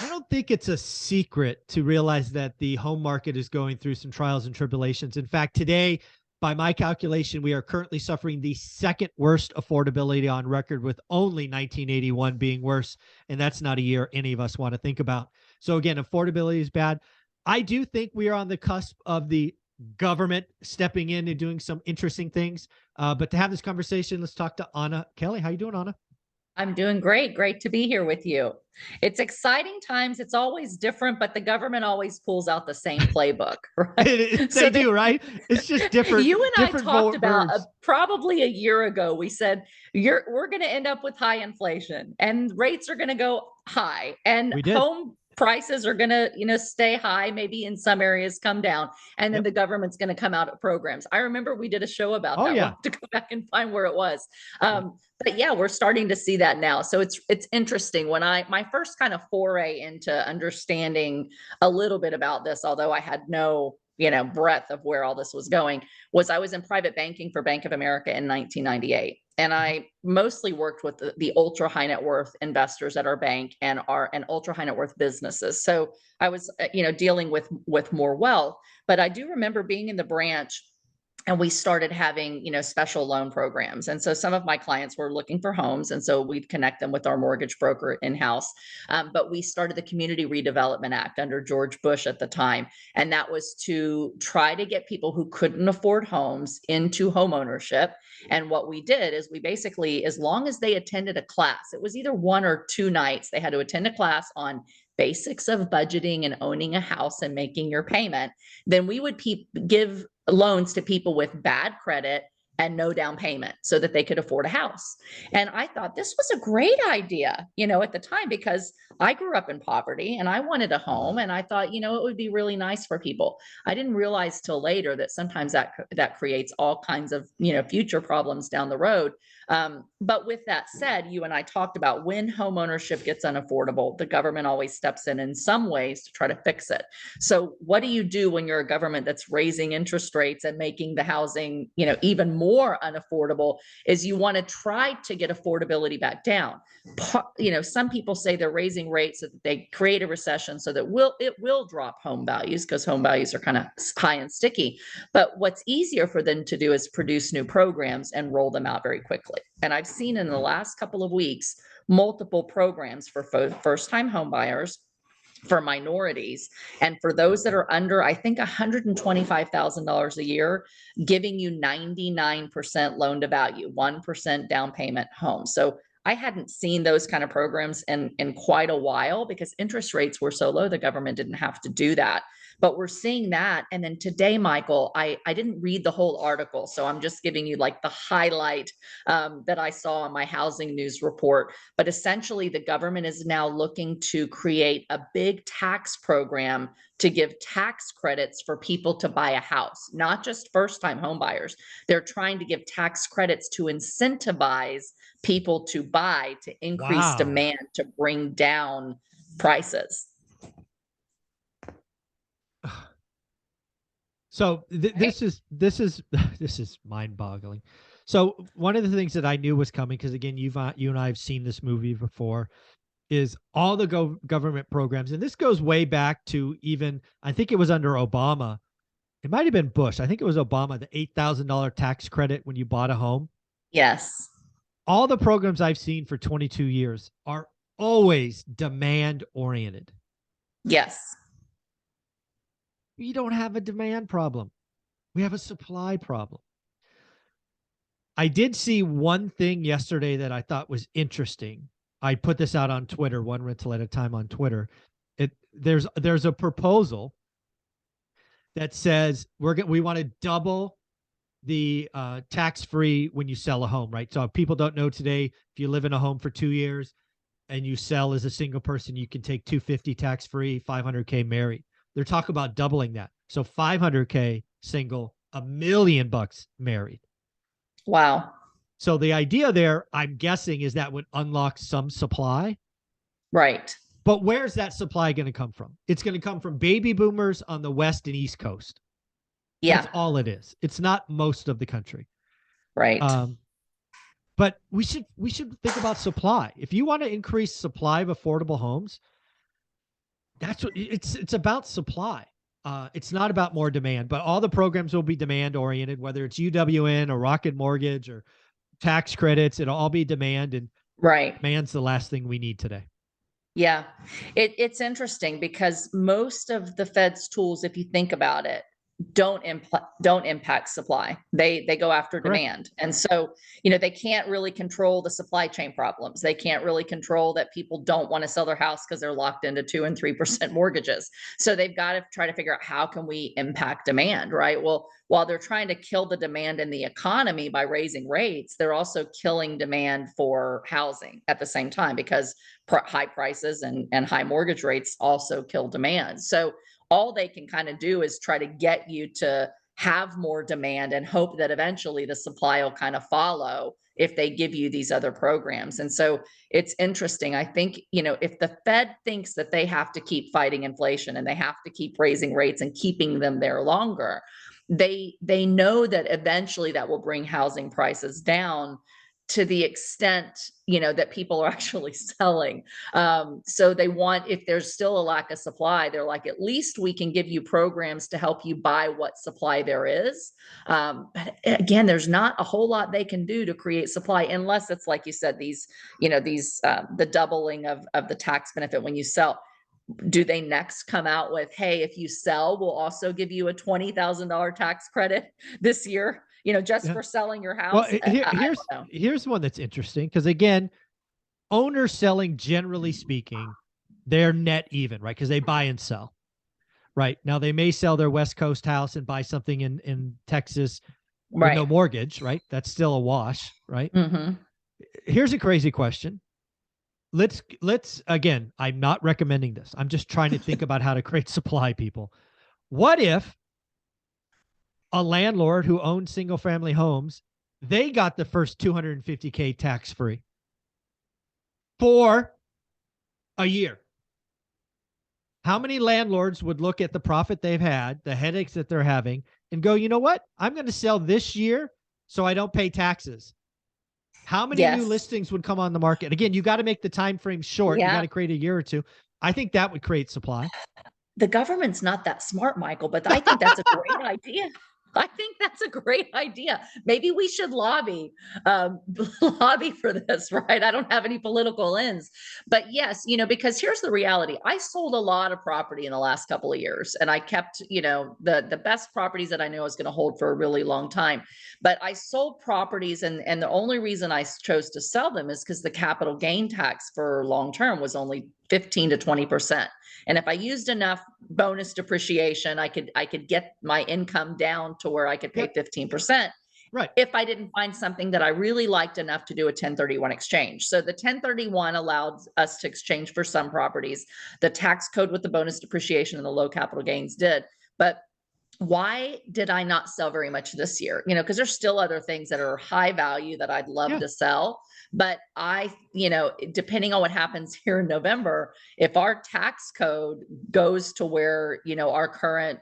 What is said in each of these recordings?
don't think it's a secret to realize that the home market is going through some trials and tribulations. In fact, today, by my calculation, we are currently suffering the second worst affordability on record, with only 1981 being worse. And that's not a year any of us want to think about. So again, affordability is bad. I do think we are on the cusp of the government stepping in and doing some interesting things. But to have this conversation, let's talk to Anna Kelly. How you doing, Anna? I'm doing great. Great to be here with you. It's exciting times. It's always different, but the government always pulls out the same playbook, right? They do, right? It's just different. You and I different talked about verbs. probably a year ago. We said we're going to end up with high inflation, and rates are going to go high, and We did. home prices are going to stay high, maybe in some areas come down, and then Yep. the government's going to come out of programs. I remember we did a show about Oh that. We'll yeah. have to go back and find where it was. Yeah. But yeah, we're starting to see that now. So it's interesting. When my first kind of foray into understanding a little bit about this, although I had no breadth of where all this was going, was I was in private banking for Bank of America in 1998. And I mostly worked with the ultra high net worth investors at our bank and ultra high net worth businesses. So I was, dealing with more wealth. But I do remember being in the branch, and we started having special loan programs. And so some of my clients were looking for homes, and so we'd connect them with our mortgage broker in-house. But we started the Community Redevelopment Act under George Bush at the time, and that was to try to get people who couldn't afford homes into home ownership. And what we did is we basically, as long as they attended a class, it was either 1 or 2 nights, they had to attend a class on basics of budgeting and owning a house and making your payment, then we would give loans to people with bad credit and no down payment so that they could afford a house. And I thought this was a great idea, at the time, because I grew up in poverty and I wanted a home. And I thought, it would be really nice for people. I didn't realize till later that sometimes that creates all kinds of, future problems down the road. But with that said, you and I talked about when home ownership gets unaffordable, the government always steps in some ways to try to fix it. So what do you do when you're a government that's raising interest rates and making the housing, even more unaffordable? Is you want to try to get affordability back down. Some people say they're raising rates so that they create a recession so that it will drop home values, because home values are kind of high and sticky. But what's easier for them to do is produce new programs and roll them out very quickly. And I've seen in the last couple of weeks multiple programs for first-time home buyers, for minorities, and for those that are under, I think, $125,000 a year, giving you 99% loan to value, 1% down payment home. So I hadn't seen those kind of programs in quite a while, because interest rates were so low, the government didn't have to do that. But we're seeing that. And then today, Michael, I didn't read the whole article, so I'm just giving you like the highlight that I saw on my housing news report. But essentially, the government is now looking to create a big tax program to give tax credits for people to buy a house, not just first-time home buyers. They're trying to give tax credits to incentivize people to buy, to increase Wow. demand, to bring down prices. So this is mind-boggling. So one of the things that I knew was coming, because again, you and I have seen this movie before, is all the government programs, and this goes way back to, even I think it was under Obama. It might have been Bush. I think it was Obama, the $8,000 tax credit when you bought a home. Yes. All the programs I've seen for 22 years are always demand oriented. Yes. We don't have a demand problem. We have a supply problem. I did see one thing yesterday that I thought was interesting. I put this out on Twitter, one rental at a time on Twitter. There's a proposal that says we want to double the tax-free when you sell a home, right? So if people don't know today, if you live in a home for 2 years and you sell as a single person, you can take $250 tax-free, $500K married. They're talking about doubling that. So $500K single, $1 million married. Wow. So the idea there, I'm guessing, is that would unlock some supply. Right. But where's that supply going to come from? It's going to come from baby boomers on the West and East Coast. Yeah. That's all it is. It's not most of the country. Right. But we should think about supply. If you want to increase supply of affordable homes, That's what it's about supply. It's not about more demand, but all the programs will be demand oriented, whether it's UWN or Rocket Mortgage or tax credits, it'll all be demand, and Right. demand's the last thing we need today. Yeah. It's interesting because most of the Fed's tools, if you think about it, don't impact supply. They go after Correct. demand. And so, they can't really control the supply chain problems. They can't really control that people don't want to sell their house because they're locked into 2 and 3% mortgages. So they've got to try to figure out how can we impact demand, right? Well, while they're trying to kill the demand in the economy by raising rates, they're also killing demand for housing at the same time because high prices and high mortgage rates also kill demand. So all they can kind of do is try to get you to have more demand and hope that eventually the supply will kind of follow if they give you these other programs. And so it's interesting. I think, if the Fed thinks that they have to keep fighting inflation and they have to keep raising rates and keeping them there longer, they know that eventually that will bring housing prices down to the extent that people are actually selling. So they want, if there's still a lack of supply, they're like, at least we can give you programs to help you buy what supply there is. But again, there's not a whole lot they can do to create supply unless it's like you said, these the doubling of the tax benefit when you sell. Do they next come out with, hey, if you sell, we'll also give you a $20,000 tax credit this year, just Yeah. for selling your Well, house? I here's don't know. here's one that's interesting because again, owners selling, generally speaking, they're net even, right? Because they buy and sell. Right. Now they may sell their West Coast house and buy something in Texas with no Right. mortgage, right? That's still a wash, right? Mm-hmm. Here's a crazy question. Let's again, I'm not recommending this. I'm just trying to think about how to create supply, people. What if a landlord who owns single family homes, they got the first 250K tax free for a year? How many landlords would look at the profit they've had, the headaches that they're having, and go, you know what? I'm going to sell this year so I don't pay taxes. How many new Yes. listings would come on the market? Again, you got to make the time frame short. You got Yeah. to create a year or two. I think that would create supply. The government's not that smart, Michael, but I think that's a great idea. I think that's a great idea. Maybe we should um, lobby for this, right? I don't have any political ends, but yes, because here's the reality. I sold a lot of property in the last couple of years, and I kept, the best properties that I knew I was going to hold for a really long time. But I sold properties, and the only reason I chose to sell them is because the capital gain tax for long term was only 15 to 20%. And if I used enough bonus depreciation, I could get my income down to where I could pay Yep. 15% Right. if I didn't find something that I really liked enough to do a 1031 exchange. So the 1031 allowed us to exchange for some properties. The tax code with the bonus depreciation and the low capital gains did. But why did I not sell very much this year? Because there's still other things that are high value that I'd love Yeah. to sell. But depending on what happens here in November, if our tax code goes to where, our current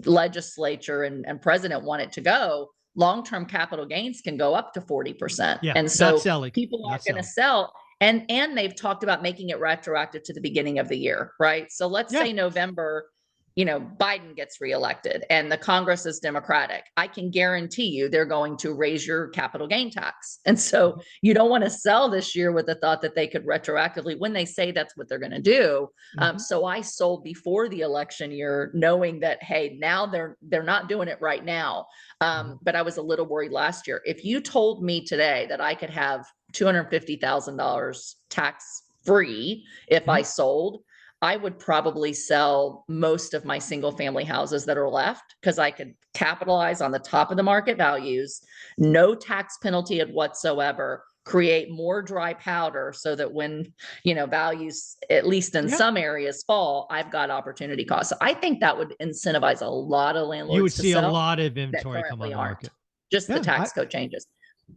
legislature and president want it to go, long-term capital gains can go up to 40%. Yeah. And Not so selling. people Not aren't going to selling. sell. And they've talked about making it retroactive to the beginning of the year, right? So let's Yeah. say November, Biden gets reelected and the Congress is Democratic. I can guarantee you they're going to raise your capital gain tax. And so you don't want to sell this year with the thought that they could retroactively, when they say that's what they're going to do. Mm-hmm. So I sold before the election year, knowing that, hey, now they're not doing it right now. Mm-hmm. But I was a little worried last year. If you told me today that I could have $250,000 tax free if Mm-hmm. I sold, I would probably sell most of my single family houses that are left because I could capitalize on the top of the market values, no tax penalty whatsoever, create more dry powder so that when, values, at least in Yeah. some areas, fall, I've got opportunity costs. So I think that would incentivize a lot of You would landlords to see a sell lot of that inventory come on currently the aren't. market. Just the Yeah. tax code changes.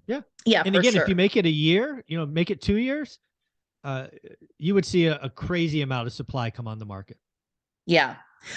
Yeah. Yeah, And for again, if you sure. make it a year, make it 2 years, uh, you would see a crazy amount of supply come on the market. Yeah.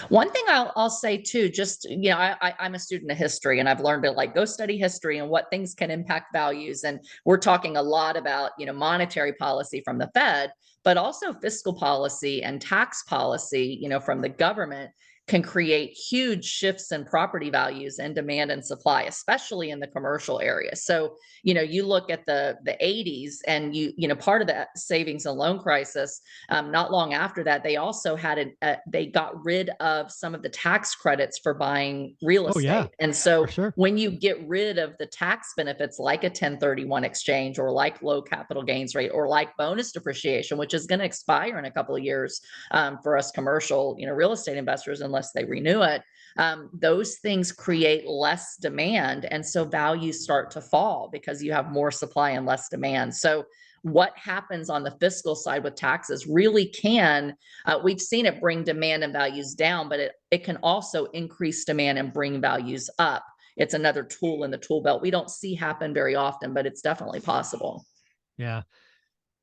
One thing I'll say too, just, I'm a student of history and I've learned to like go study history and what things can impact values. And we're talking a lot about, monetary policy from the Fed, but also fiscal policy and tax policy, from the government can create huge shifts in property values and demand and supply, especially in the commercial area. So, you look at the 80s and part of that savings and loan crisis, not long after that, they also had they got rid of some of the tax credits for buying real Oh yeah, estate. And for so sure. when you get rid of the tax benefits like a 1031 exchange or like low capital gains rate or like bonus depreciation, which is going to expire in a couple of years for us commercial, real estate investors, unless they renew it, those things create less demand. And so values start to fall because you have more supply and less demand. So what happens on the fiscal side with taxes really can, we've seen it bring demand and values down, but it can also increase demand and bring values up. It's another tool in the tool belt we don't see happen very often, but it's definitely possible. Yeah.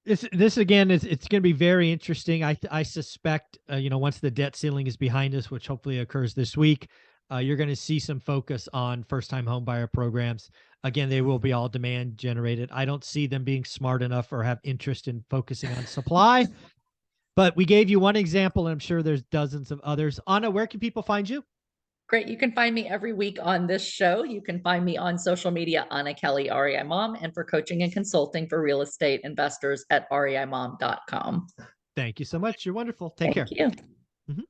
This again is it's going to be very interesting. I suspect once the debt ceiling is behind us, which hopefully occurs this week, you're going to see some focus on first time home buyer programs. Again, they will be all demand generated. I don't see them being smart enough or have interest in focusing on supply. But we gave you one example, and I'm sure there's dozens of others. Anna, where can people find you? Great. You can find me every week on this show. You can find me on social media, Anna Kelly, REI Mom, and for coaching and consulting for real estate investors at reimom.com. Thank you so much. You're wonderful. Take Thank care. you.